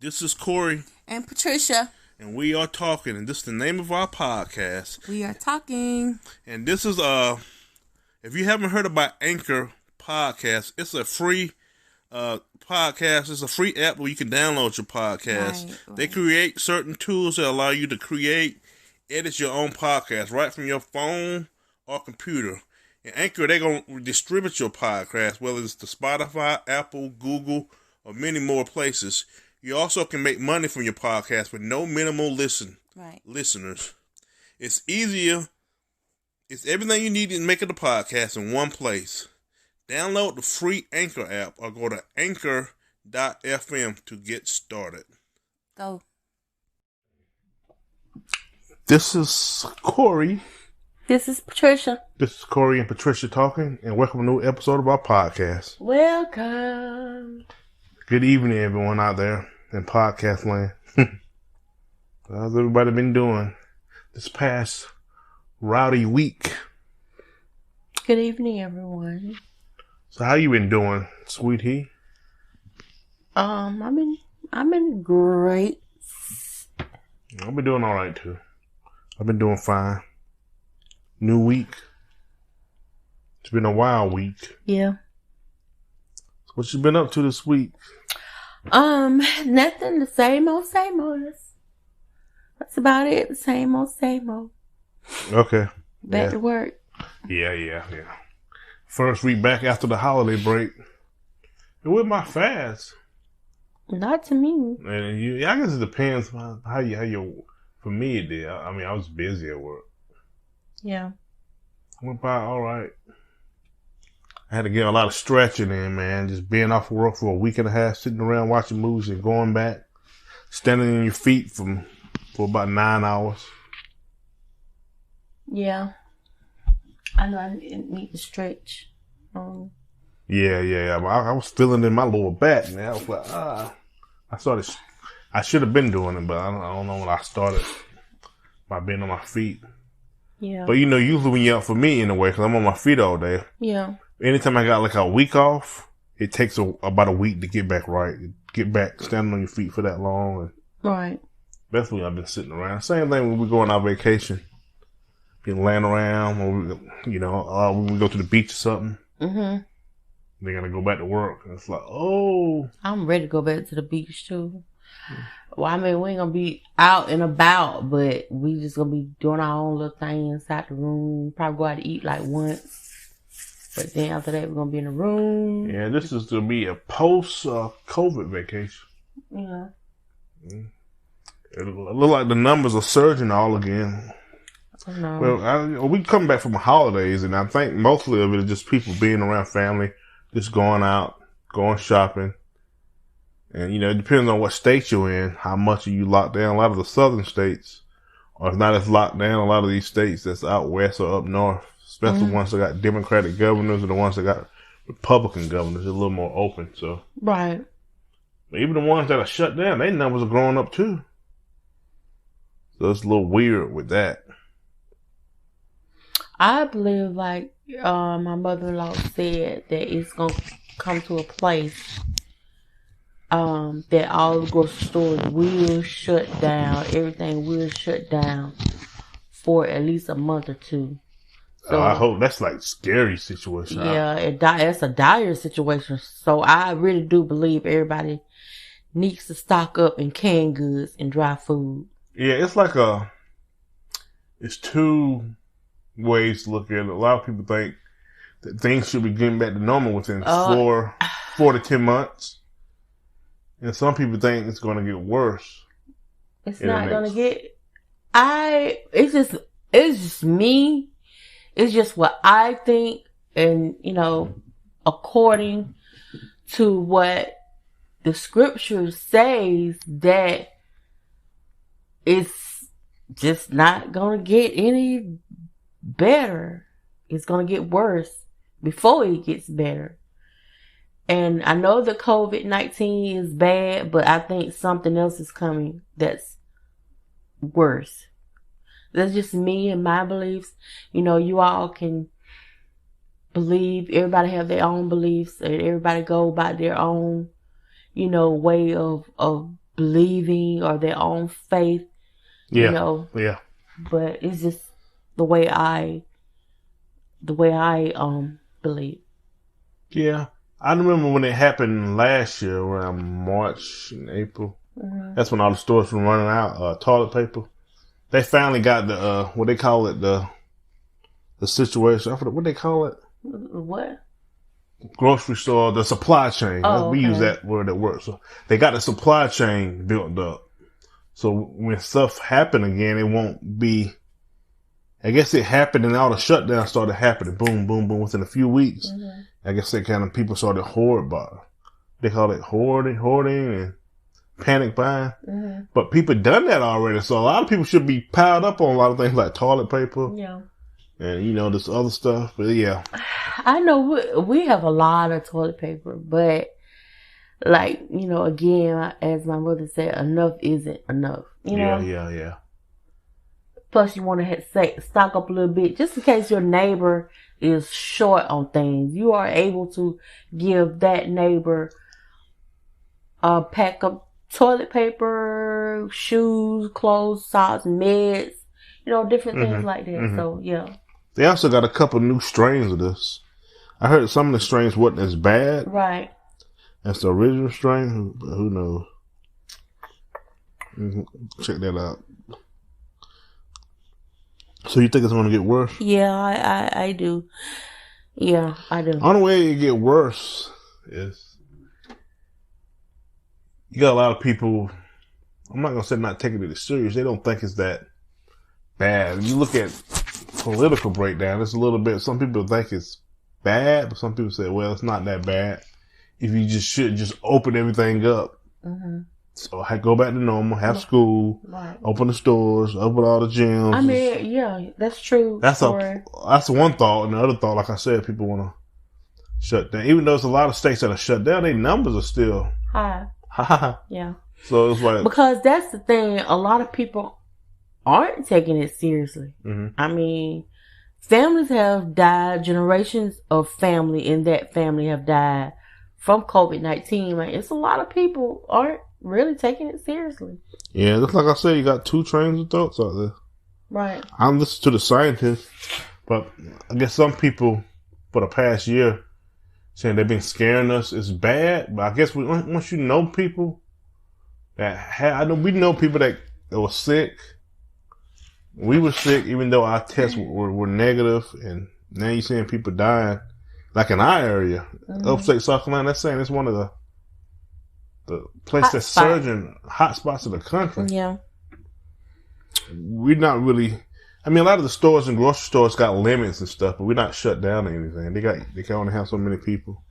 This is Corey. And Patricia. And we are talking, and this is the name of our podcast. We are talking. And this is, if you haven't heard about Anchor Podcast, it's a free podcast. It's a free app where you can download your podcast. Right. They create certain tools that allow you to edit your own podcast right from your phone or computer. In Anchor, they're going to distribute your podcast, whether it's to Spotify, Apple, Google, or many more places. You also can make money from your podcast with no minimal listeners. It's easier. It's everything you need to make it a podcast in one place. Download the free Anchor app or go to anchor.fm to get started. Go. This is Corey. This is Patricia. This is Corey and Patricia talking, and welcome to a new episode of our podcast. Welcome. Good evening, everyone out there in podcast land. How's everybody been doing this past rowdy week? Good evening, everyone. So how you been doing, sweetie? I've been great. I've been doing all right too. I've been doing fine. New week. It's been a wild week. Yeah. What you been up to this week? Nothing. The same old. That's about it. The same old. Okay. Back to work. Yeah. First week back after the holiday break. It went by fast. Not to me. And I guess it depends on how you. For me, it did. I mean, I was busy at work. Yeah. Went by all right. I had to get a lot of stretching in, man. Just being off work for a week and a half, sitting around watching movies and going back, standing on your feet for about 9 hours. Yeah. I know I need to stretch. Yeah. I was feeling it in my lower back, man. I was like, I should have been doing it, but I don't know when I started by being on my feet. Yeah. But usually when you're up for me anyway, because I'm on my feet all day. Yeah. Anytime I got like a week off, it takes about a week to get back right. Get back standing on your feet for that long. Right. That's when I've been sitting around. Same thing when we go on our vacation. Been laying around, or when we go to the beach or something. Mm-hmm. They're going to go back to work. And it's like, oh. I'm ready to go back to the beach too. Well, I mean, we ain't going to be out and about, but we just going to be doing our own little thing inside the room. Probably go out to eat like once. But then after that, we're going to be in the room. Yeah, this is going to be a post-COVID vacation. Yeah. It look like the numbers are surging all again. I know. Well, we come back from the holidays, and I think mostly of it is just people being around family, just going out, going shopping. And, it depends on what state you're in, how much are you locked down. A lot of the southern states are not as locked down. A lot of these states that's out west or up north, especially the ones that got Democratic governors and the ones that got Republican governors, are a little more open. So, right. But even the ones that are shut down, their numbers are growing up too. So it's a little weird with that. I believe, like my mother-in-law said, that it's going to come to a place that all the grocery stores will shut down. Everything will shut down for at least a month or two. So, I hope that's like a scary situation. Yeah, that's a dire situation. So I really do believe everybody needs to stock up in canned goods and dry food. Yeah, it's two ways to look at it. A lot of people think that things should be getting back to normal within 4 to 10 months. And some people think it's going to get worse. It's not going to get... It's just me. It's just what I think. And, according to what the scripture says, that it's just not going to get any better. It's going to get worse before it gets better. And I know the COVID-19 is bad, but I think something else is coming that's worse. That's just me and my beliefs. You all can believe. Everybody have their own beliefs, and everybody go by their own, way of believing or their own faith. Yeah. You know. Yeah. But it's just the way I believe. Yeah. I remember when it happened last year around March and April. Mm-hmm. That's when all the stores were running out toilet paper. They finally got the what they call it, the situation. I forget what they call it. What? Grocery store, the supply chain. Oh, we okay. use that word at work. So they got the supply chain built up. So when stuff happen again, it won't be. I guess it happened and all the shutdowns started happening. Boom, boom, boom. Within a few weeks, mm-hmm. I guess that kind of people started they call it hoarding and panic buying. Mm-hmm. But people done that already. So a lot of people should be piled up on a lot of things like toilet paper. Yeah. And, this other stuff. But, yeah. I know we have a lot of toilet paper. But, like, again, as my mother said, enough isn't enough. Yeah. Plus, you want to stock up a little bit just in case your neighbor is short on things. You are able to give that neighbor a pack of toilet paper, shoes, clothes, socks, meds, different things mm-hmm. like that. Mm-hmm. So, yeah. They also got a couple new strains of this. I heard some of the strains wasn't as bad. Right. That's the original strain. Who knows? Check that out. So you think it's going to get worse? Yeah, I do. Yeah, I do. The only way it get worse is you got a lot of people, I'm not going to say not taking it as serious. They don't think it's that bad. If you look at political breakdown, it's a little bit, some people think it's bad, but some people say, well, it's not that bad. If you should just open everything up. Mm-hmm. So I go back to normal, have school, right. Open the stores, open all the gyms. I mean, yeah, that's true. That's one thought. And the other thought, like I said, people want to shut down. Even though there's a lot of states that are shut down, their numbers are still high. Yeah. So it's like, because that's the thing. A lot of people aren't taking it seriously. Mm-hmm. I mean, families have died. Generations of family in that family have died from COVID-19. Like, it's a lot of people aren't really taking it seriously. Yeah, just like I said, you got two trains of thoughts out there. Right. I'm listening to the scientists, but I guess some people for the past year saying they've been scaring us is bad. But I guess once you know people we know people that were sick. We were sick, even though our tests were negative, and now you're seeing people dying. Like in our area, upstate South Carolina, that's saying it's one of the place that's surging hot spots of the country. Yeah. We're not really, I mean, a lot of the stores and grocery stores got limits and stuff, but we're not shut down or anything. They can only have so many people.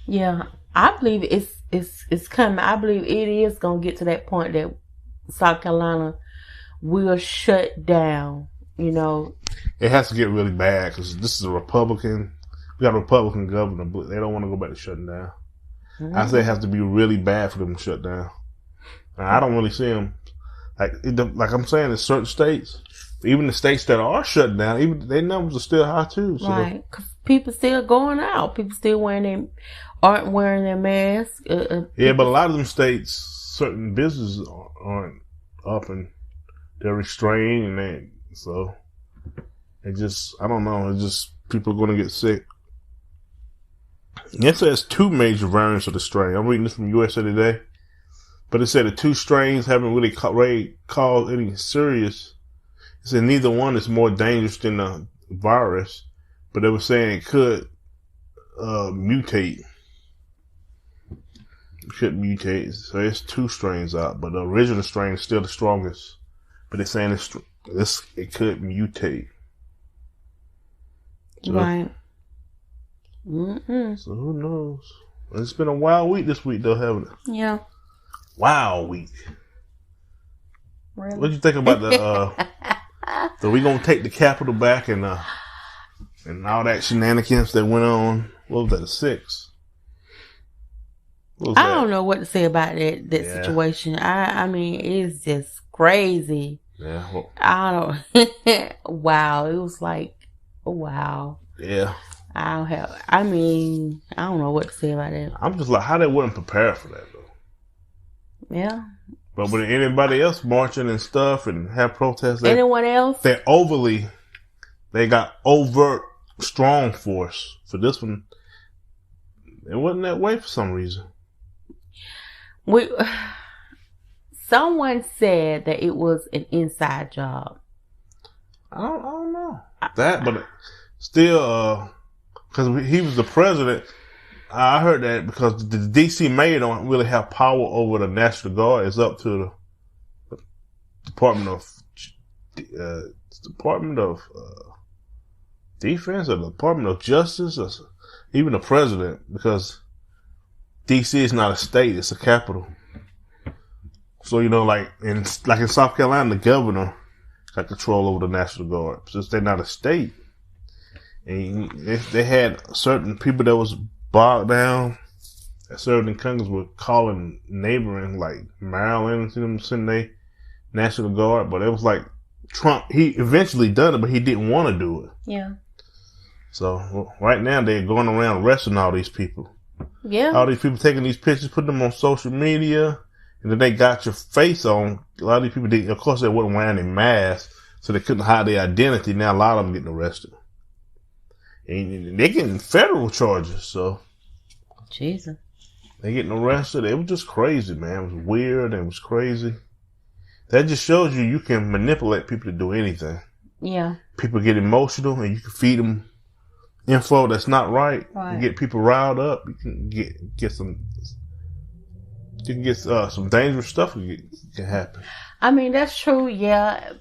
Yeah. I believe it's coming. I believe it is going to get to that point that South Carolina will shut down, It has to get really bad because this is a Republican. We got a Republican governor, but they don't want to go back to shutting down. Mm-hmm. I say it has to be really bad for them to shut down. Now, I don't really see them. Like I'm saying, in certain states, even the states that are shut down, even their numbers are still high too. So. Right. Cause people still going out. People still aren't wearing their masks. Yeah, but a lot of them states, certain businesses aren't up and they're restrained, so it just, I don't know. It's just people are going to get sick. It says two major variants of the strain. I'm reading this from USA Today. But it said the two strains haven't really caused any serious. It said neither one is more dangerous than the virus. But they were saying it could mutate. It could mutate. So it's two strains out. But the original strain is still the strongest. But they're saying it could mutate. So, right. Mm-hmm. So who knows? It's been a wild week this week, though, haven't it? Yeah. Wild week. Really? What did you think about the we gonna take the Capitol back and all that shenanigans that went on? What was that? The 6th? I don't know what to say about that situation. I mean, it's just crazy. Yeah. Well, I don't. Wow. It was like, wow. Yeah. I don't know what to say about that. I'm just like, how they weren't prepared for that, though. Yeah. But with anybody else marching and stuff and have protests, anyone else? They got overt strong force. For this one, it wasn't that way for some reason. Someone said that it was an inside job. I don't know that, but still, because he was the president. I heard that because the DC mayor don't really have power over the National Guard. It's up to the Department of Defense or the Department of Justice, or even the president, because DC is not a state; it's a capital. So like in South Carolina, the governor got control over the National Guard since they're not a state, and they had certain people that was bogged down. Certain countries were calling neighboring, like Maryland, to them sending their National Guard, but it was like Trump. He eventually done it, but he didn't want to do it. Yeah. So right now they're going around arresting all these people. Yeah. All these people taking these pictures, putting them on social media, and then they got your face on. A lot of these people didn't. Of course, they wasn't wearing a mask, so they couldn't hide their identity. Now a lot of them getting arrested. And they're getting federal charges, so. Jesus. They getting arrested. It was just crazy, man. It was weird and it was crazy. That just shows you can manipulate people to do anything. Yeah. People get emotional and you can feed them info that's not right. You get people riled up. You can get some. You can get some dangerous stuff can happen. I mean, that's true. Yeah.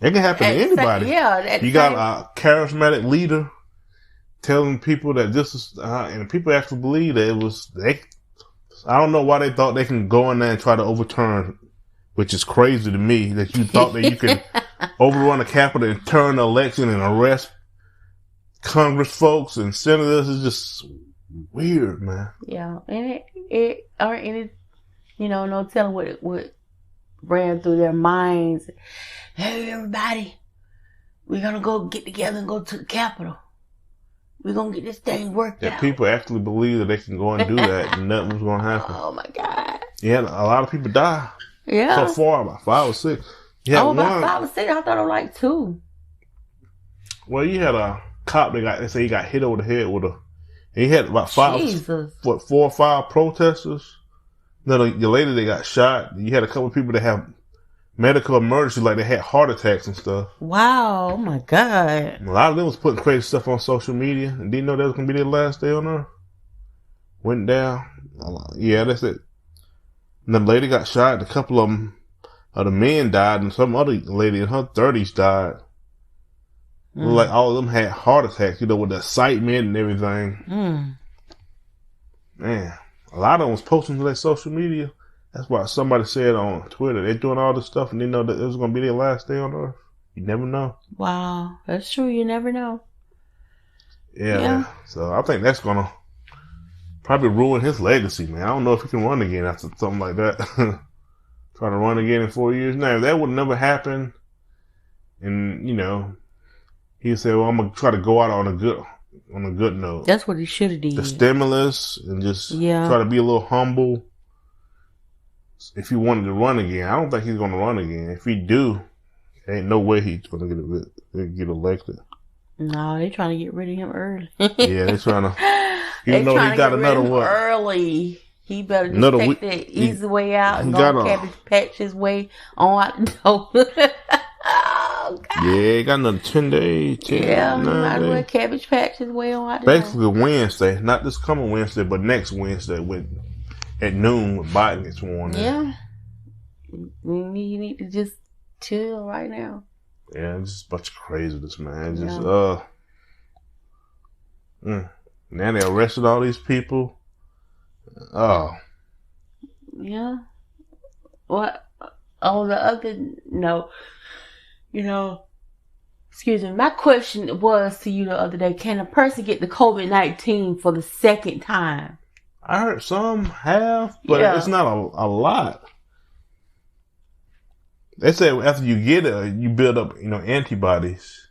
It can happen to anybody. You got a charismatic leader telling people that this is, and people actually believe that it was, I don't know why they thought they can go in there and try to overturn, which is crazy to me, that you thought that you could overrun the Capitol and turn the election and arrest Congress folks and senators. Is just weird, man. Yeah. And it aren't any, no telling what ran through their minds. Hey, everybody, we're going to go get together and go to the Capitol. We're going to get this thing worked out. People actually believe that they can go and do that and nothing was going to happen. Oh, my God. Yeah, a lot of people die. Yeah. So far, about 5 or 6. About 5 or 6? I thought it was like 2. Well, you had a cop they say he got hit over the head with he had about 4 or 5 protesters. Then the lady that got shot. You had a couple of people that have medical emergency, like they had heart attacks and stuff. Wow, oh my God. A lot of them was putting crazy stuff on social media and didn't know that was going to be their last day on Earth. Went down. Yeah, that's it. And the lady got shot. A couple of them, the men died, and some other lady in her 30s died. Like all of them had heart attacks, with the excitement and everything. Man, a lot of them was posting to their social media. That's why somebody said on Twitter, they're doing all this stuff and they know that it was going to be their last day on Earth. You never know. Wow. That's true. You never know. Yeah. So I think that's going to probably ruin his legacy, man. I don't know if he can run again after something like that. Trying to run again in 4 years. Now, if that would never happen, and, he said, well, I'm going to try to go out on a good note. That's what he should have did. The stimulus and just try to be a little humble. If he wanted to run again, I don't think he's going to run again. If he do, ain't no way he's going to get elected. No, they're trying to get rid of him early. Yeah, they're trying to. Even though he got another what? Early. He better just take the easy way out and go Cabbage Patch his way on out the door. Oh, God. Yeah, he got another 10 days. 10, yeah, might as well Cabbage Patch his way on out the Basically, Wednesday. Not this coming Wednesday, but next Wednesday at noon when Biden gets sworn in. Yeah. You need to just chill right now. Yeah, it's just a bunch of craziness, man. Now they arrested all these people. Oh. Yeah. What? On the other note, excuse me, my question was to you the other day, can a person get the COVID-19 for the second time? I heard some have, but it's not a lot. They say after you get it, you build up, antibodies.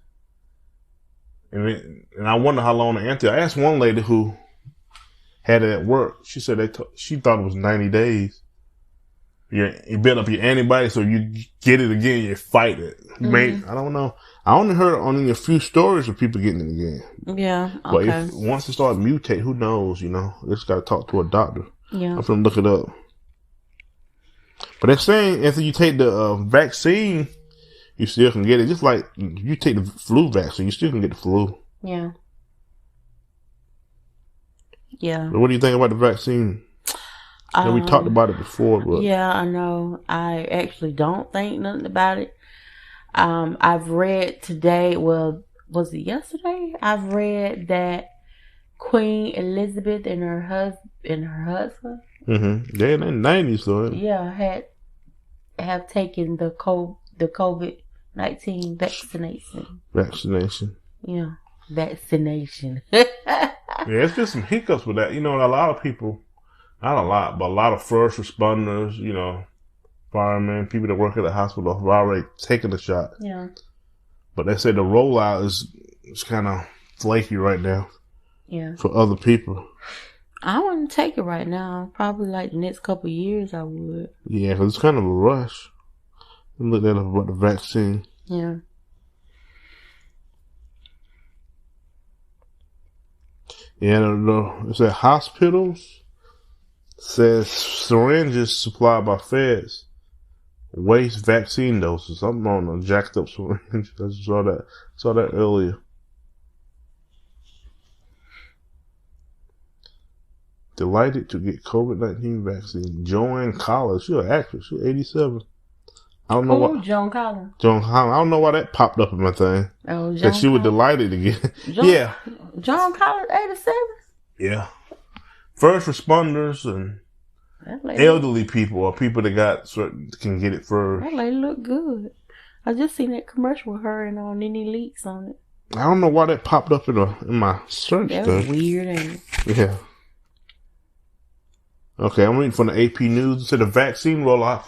And I wonder how long the antibodies. I asked one lady who had it at work. She said she thought it was 90 days. you build up your antibodies, so you get it again, you fight it. I don't know. I only heard only a few stories of people getting it again. Yeah, okay. But once it starts mutate, who knows, you know? Just got to talk to a doctor. Yeah. I'm going to look it up. But they're saying after you take the vaccine, you still can get it. Just like you take the flu vaccine, you still can get the flu. Yeah. Yeah. But what do you think about the vaccine? We talked about it before, but yeah, I know. I actually don't think nothing about it. I've read today. Well, was it yesterday? I've read that Queen Elizabeth and her husband. Mm-hmm. They're in their 90s, though. Yeah, have taken the COVID-19 vaccination. Yeah, vaccination. Yeah, it's been some hiccups with that. You know, a lot of people. Not a lot, but a lot of first responders, you know, firemen, people that work at the hospital have already taken the shot. Yeah. But they say the rollout is kind of flaky right now. Yeah. For other people. I wouldn't take it right now. Probably like the next couple of years I would. Yeah, because it's kind of a rush. Look at about the vaccine. Yeah. Yeah, it said hospitals. Says syringes supplied by feds waste vaccine doses. Something on a jacked up syringe. I saw that earlier. Delighted to get COVID-19 vaccine. Joanne Collins, she's an actress. She's 87. I don't know what. Joan Collins. I don't know why that popped up in my thing. Oh, that she was delighted to get it. Yeah. Joan Collins, 87. Yeah. First responders and elderly people or people that can get it first. That lady look good. I just seen that commercial with her and Nene Leakes on it. I don't know why that popped up in my search. That was weird, ain't it? Yeah. Okay, I'm reading from the AP News. It said the vaccine rollout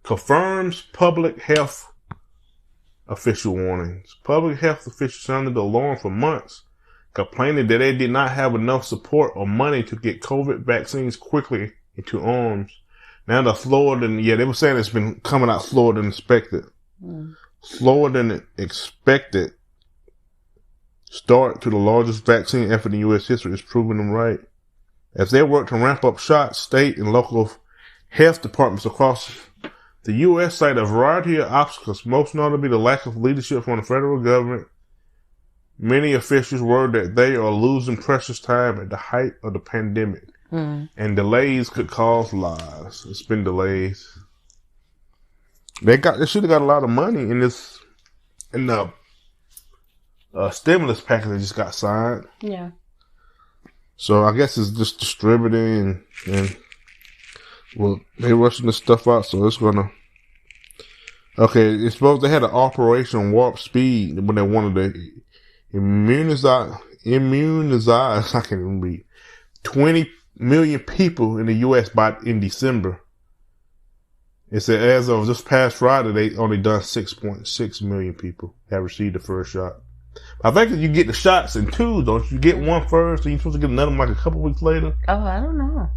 confirms public health official warnings. Public health officials sounded the alarm for months, complaining that they did not have enough support or money to get COVID vaccines quickly into arms. Now they're slower than, they were saying it's been coming out slower than expected. Slower than expected start to the largest vaccine effort in U.S. history is proving them right. As they work to ramp up shots, state and local health departments across the U.S. cite a variety of obstacles, most notably the lack of leadership from the federal government. Many officials worry that they are losing precious time at the height of the pandemic, and delays could cause lives. It's been delays. They should have got a lot of money in the stimulus package that just got signed. Yeah. So I guess it's just distributing and they're rushing this stuff out, so it's gonna. Okay, it's supposed they had an Operation Warp Speed when they wanted to immunize, I can't even read, 20 million people in the U.S. in December. It said as of this past Friday, they only done 6.6 million people have received the first shot. I think if you get the shots in two, don't you get one first and you're supposed to get another one like a couple weeks later? Oh, I don't know.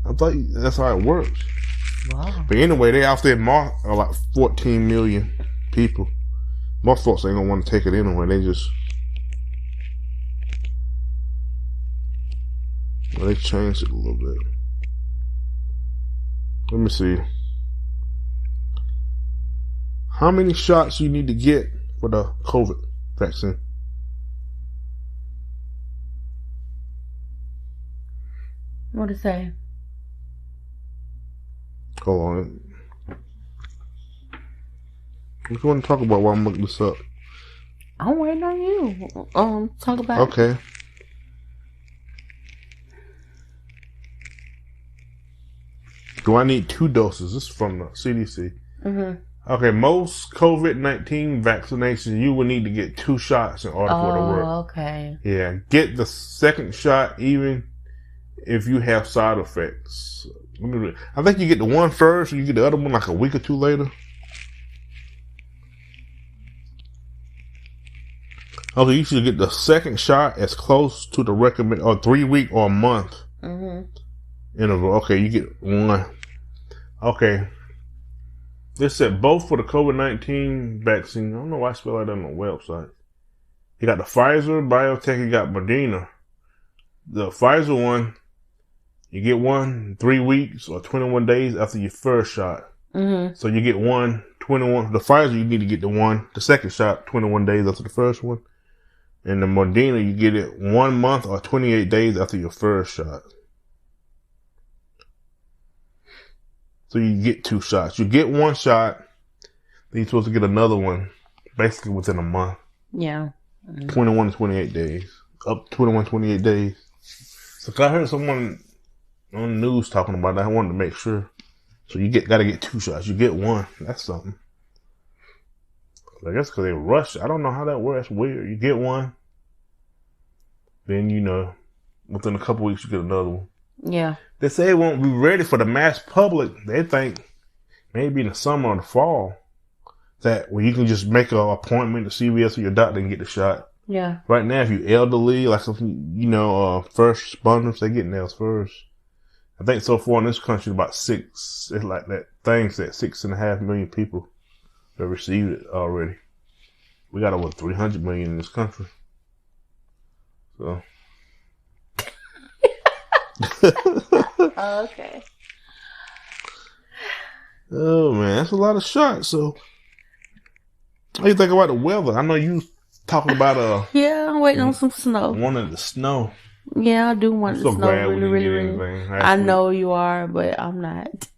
I thought that's how it works. Wow. But anyway, they out there like 14 million people. Most folks ain't gonna want to take it anyway. They changed it a little bit. Let me see. How many shots you need to get for the COVID vaccine? What to say? Hold on. What you want to talk about while I'm looking this up? I'm waiting on you. Talk about. Okay. Do I need 2 doses? This is from the CDC. Mm-hmm. Okay, most COVID-19 vaccinations, you will need to get 2 shots in order for it to work. Oh, okay. Yeah, get the second shot even if you have side effects. I think you get the one first and you get the other one like a week or 2 later. Okay, you should get the second shot as close to the recommended, or 3 week or a month interval. Okay, you get one. Okay. They said both for the COVID-19 vaccine. I don't know why I spell like that on the website. You got the Pfizer, BioNTech, you got Moderna. The Pfizer one, you get one 3 weeks or 21 days after your first shot. Mm-hmm. So you get 21. The Pfizer, you need to get the second shot 21 days after the first one. And the Moderna, you get it 1 month or 28 days after your first shot. So you get 2 shots. You get 1 shot, then you're supposed to get another one basically within a month. Yeah. 21 to 28 days. Up 21, 28 daes. So I heard someone on the news talking about that. I wanted to make sure. So you gotta get 2 shots. You get 1. That's something. I guess because they rush. I don't know how that works. That's weird. You get 1. Then, within a couple weeks, you get another one. Yeah. They say it won't be ready for the mass public. They think maybe in the summer or the fall that where you can just make an appointment to CVS or your doctor and get the shot. Yeah. Right now, if you're elderly, like first responders, they get theirs first. I think so far in this country, about 6. It's like that thing said 6.5 million people have received it already. We got over 300 million in this country. So. Okay. Oh man, that's a lot of shots. So, how you think about the weather? I know you talking about Yeah, I'm waiting on some snow. Wanted the snow. Yeah, I do want the so snow glad really, we really, didn't get really. anything I week. know you are, but I'm not.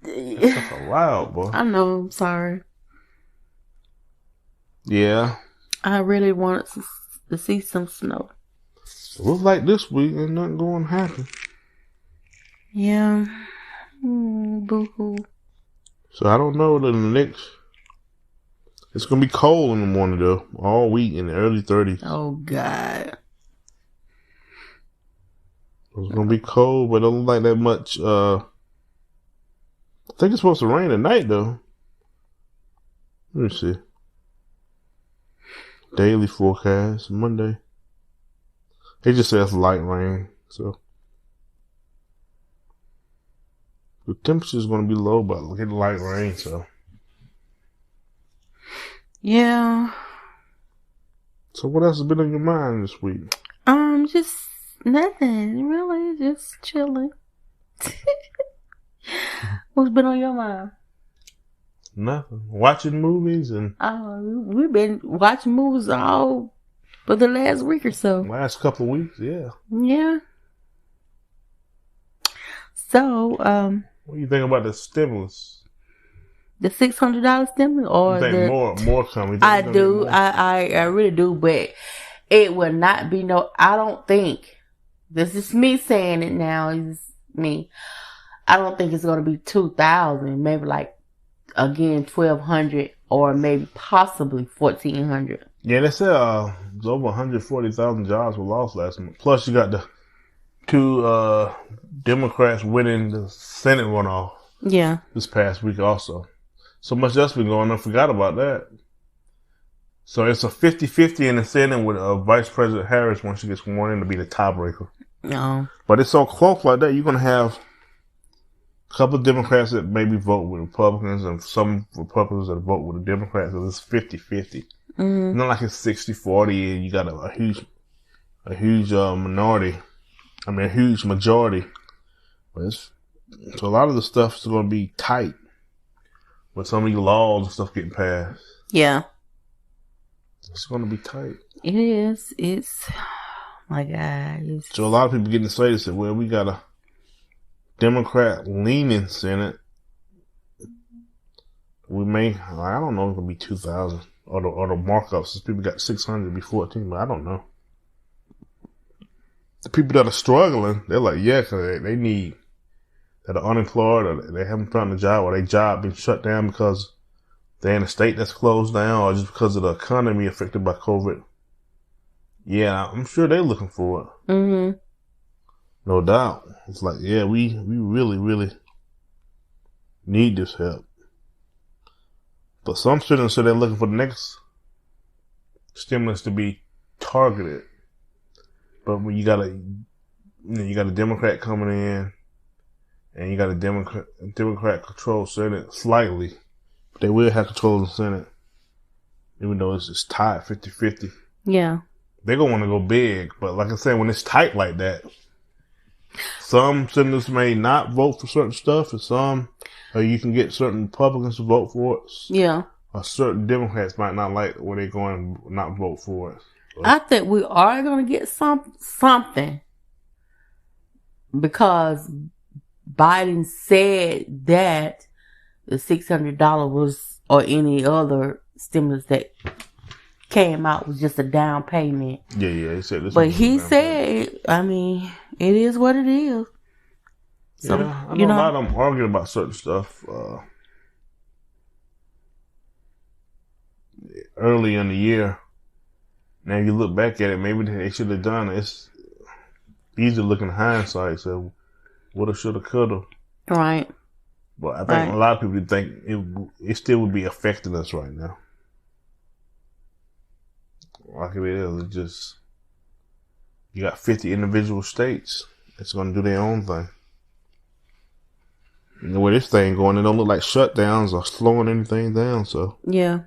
That's a loud, boy. I know. I'm sorry. Yeah. I really wanted to see some snow. It looks like this week ain't nothing going to happen. Yeah. Boo-hoo. So I don't know the next. It's going to be cold in the morning, though. All week in the early 30s. Oh, God. It's going to be cold, but it don't look like that much. I think it's supposed to rain tonight, though. Let me see. Daily forecast, Monday. It just says light rain, so. The temperature is going to be low, but look at the light rain, so. Yeah. So what else has been on your mind this week? Just nothing. Really, just chilling. What's been on your mind? Nothing. Watching movies and... we've been watching movies all for the last week or so. Last couple of weeks, yeah. Yeah. So, what do you think about the stimulus? The $600 stimulus, or you think more coming? I do. I really do, but it will not be I don't think. This is me saying it now. It's me. I don't think it's going to be 2,000. Maybe again 1,200, or maybe possibly 1,400. Yeah, they said it was over 140,000 jobs were lost last month. Plus, you got the 2 Democrats winning the Senate runoff. Yeah. This past week also. So much else been going on. I forgot about that. So it's a 50-50 in the Senate with Vice President Harris once she gets sworn in to be the tiebreaker. No. But it's so close like that, you're going to have a couple of Democrats that maybe vote with Republicans and some Republicans that vote with the Democrats. So it's 50-50. Mm-hmm. Not like it's 60-40 and you got a huge minority. I mean, a huge majority. But so a lot of the stuff is going to be tight. With some of these laws and stuff getting passed. Yeah. It's going to be tight. It is. It's, my God. So a lot of people getting excited and say, well, we got a Democrat leaning Senate. We may, I don't know if it'll be 2,000 or the markups. Since people got 600, it'll be 14, but I don't know. The people that are struggling, they're like, yeah, because they need, that are unemployed or they haven't found a job or their job been shut down because they're in a state that's closed down or just because of the economy affected by COVID. Yeah, I'm sure they're looking for it. Mm-hmm. No doubt. It's like, yeah, we really, really need this help. But some students say they're looking for the next stimulus to be targeted. But when you got a Democrat coming in, and you got a Democrat controlled Senate slightly. But they will have control of the Senate, even though it's tied 50-50. Yeah. They're going to want to go big, but like I said, when it's tight like that, some senators may not vote for certain stuff, and some, you can get certain Republicans to vote for it. Yeah. Or certain Democrats might not like where they're going to not vote for it. So, I think we are going to get something because Biden said that the $600 was, or any other stimulus that came out, was just a down payment. Yeah, he said this. But he said, I mean, it is what it is. So, yeah, I know a lot of them arguing about certain stuff. Early in the year. Now, if you look back at it, maybe they should have done it. It's easy to look in hindsight. So, woulda, shoulda, coulda. Right. But I think a lot of people think it still would be affecting us right now. Like it is, it's just, you got 50 individual states that's going to do their own thing. And the way this thing going, it don't look like shutdowns or slowing anything down. So yeah,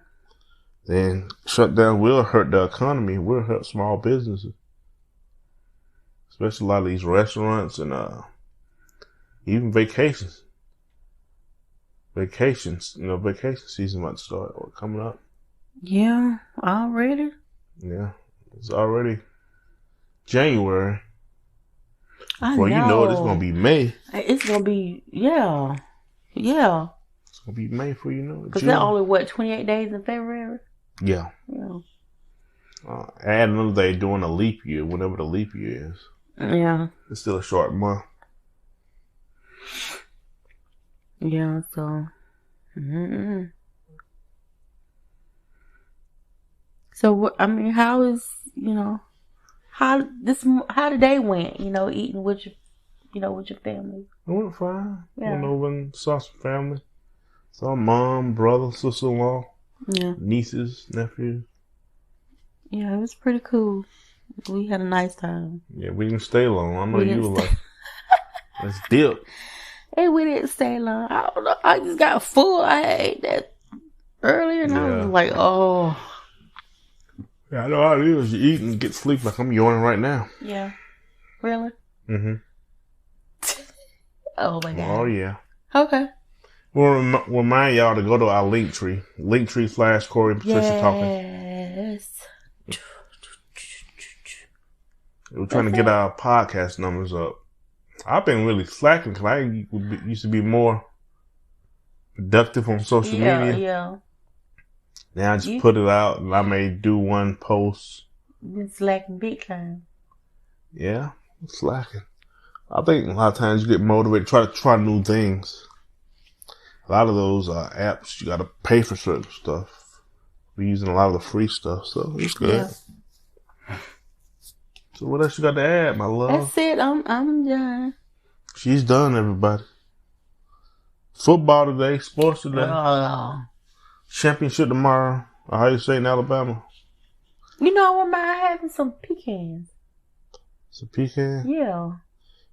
then shutdown will hurt the economy, will hurt small businesses, especially a lot of these restaurants and even vacations. Vacation season might start or coming up. Yeah, already. Yeah, it's already January. Well, you know it, it's gonna be May. It's gonna be yeah. It's gonna be May before you know it. Because they're only 28 days in February. Yeah. Add another day during a leap year, whatever the leap year is. Yeah. It's still a short month. Yeah. So. Mm-hmm. So what? I mean, how is how the day went? Eating with your family. It went fine. Yeah. Went over and saw some family. Saw mom, brother, sister-in-law, nieces, nephews. Yeah, it was pretty cool. We had a nice time. Yeah, we didn't stay long. I know you were like, let's dip. Hey, we didn't stay long. I don't know. I just got full. I ate that earlier, and I was like, oh. Yeah, I know how it is. You eat and get sleep. Like I'm yawning right now. Yeah. Really? Mm-hmm. Oh my God. Oh yeah. Okay. We'll remind y'all to go to our Linktree. Linktree / Corey and Patricia Talkin. Yes. We're trying to get our podcast numbers up. I've been really slacking because I used to be more productive on social media. Yeah. Now I just put it out and I may do one post. You've been slacking big time. Yeah, I'm slacking. I think a lot of times you get motivated to try new things. A lot of those apps, you got to pay for certain stuff. We're using a lot of the free stuff, so it's good. Yeah. So what else you got to add, my love? That's it. I'm done. She's done, everybody. Football today, sports today. Championship tomorrow. Or how you say in Alabama? I wouldn't mind having some pecans. Some pecans? Yeah.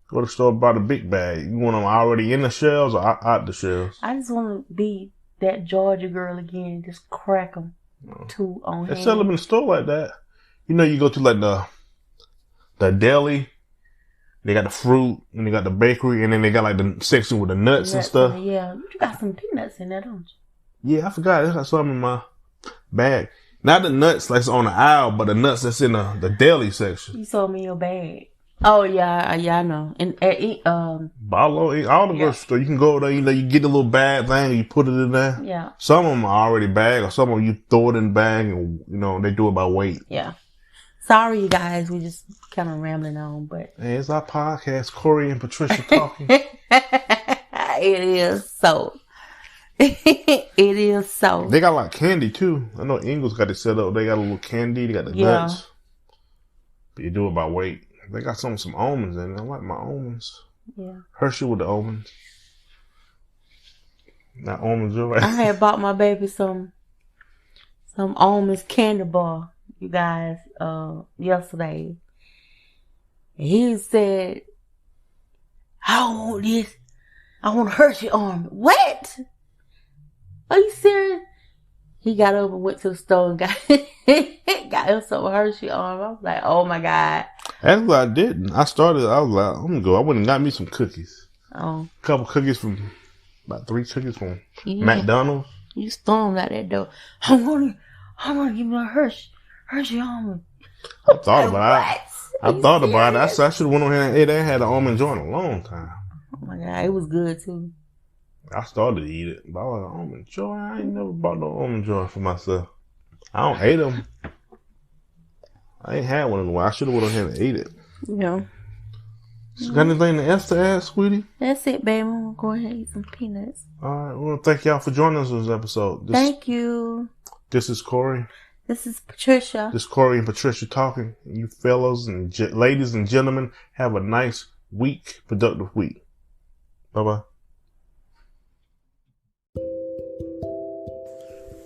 Go to the store, buy the big bag. You want them already in the shells or out the shells? I just want to be that Georgia girl again. Just crack them. Two on hand. They sell them in the store like that. You go to like the deli. They got the fruit and they got the bakery and then they got like the section with the nuts and stuff. Yeah, you got some peanuts in there, don't you? Yeah, I forgot. I got some in my bag. Not the nuts that's on the aisle, but the nuts that's in the deli section. You sold me your bag. Oh yeah, I know. And all the grocery store, you can go there. You get the little bag thing, and you put it in there. Yeah. Some of them are already bagged, or some of them you throw it in the bag, and they do it by weight. Yeah. Sorry, you guys. We just kind of rambling on, but hey, it's our podcast, Corey and Patricia talking. It is so. It is so. They got a lot of candy too. I know Ingles got it set up. They got a little candy. They got the nuts. But you do it by weight. They got some almonds in it. I like my almonds. Yeah. Hershey with the almonds. Not almonds, you're right. I had bought my baby some almonds candy bar, you guys, yesterday. And he said, I don't want this. I want to hurt your arm. What? Are you serious? He got up and went to the store and got him some Hershey arm. I was like, oh my God. Actually, I didn't. I was like, I'm gonna go. I went and got me some cookies. Oh. A couple cookies about 3 cookies from McDonald's. You stormed out that door. I'm gonna give me a Hershey almond. I thought about it. I thought about it. I said I should have went on here and ate. They had an almond joy in a long time. Oh my God, it was good too. I started to eat it, but I was like, almond joy. I ain't never bought no almond joy for myself. I don't hate them. I ain't had one in a while. I should have went on here and ate it. Yeah. So got anything else to add, sweetie? That's it, baby. I'm gonna go ahead and eat some peanuts. All right. We want to thank y'all for joining us on this episode. Thank you. This is Corey. This is Patricia. This is Corey and Patricia talking. You fellows and ladies and gentlemen, have a nice week, productive week. Bye-bye.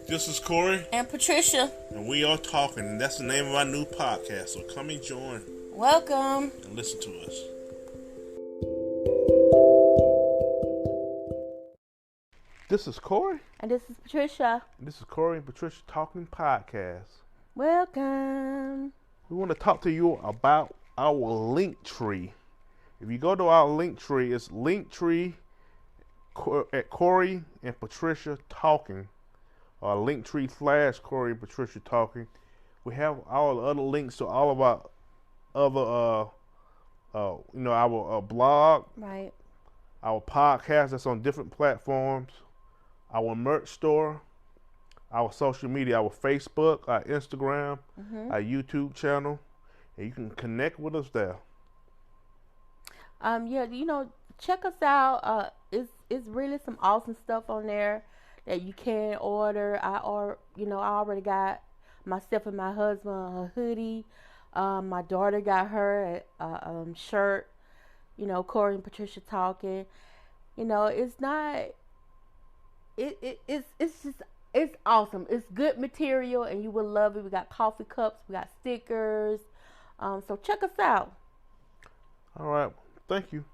This is Corey. And Patricia. And we are talking, and that's the name of our new podcast. So come and join. Welcome. And listen to us. This is Corey. And this is Patricia. And this is Corey and Patricia Talking Podcast. Welcome. We want to talk to you about our link tree. If you go to our link tree, it's Linktree at Corey and Patricia Talking. Or Linktree / Corey and Patricia Talking. We have all the other links to all of our other, our blog. Right. Our podcast that's on different platforms. Our merch store. Our social media, our Facebook, our Instagram, our YouTube channel. And you can connect with us there. Check us out. It's really some awesome stuff on there that you can order. I already got myself and my husband a hoodie. My daughter got her a shirt. Corey and Patricia talking. It's not. It's awesome. It's good material, and you will love it. We got coffee cups. We got stickers. So check us out. All right. Thank you.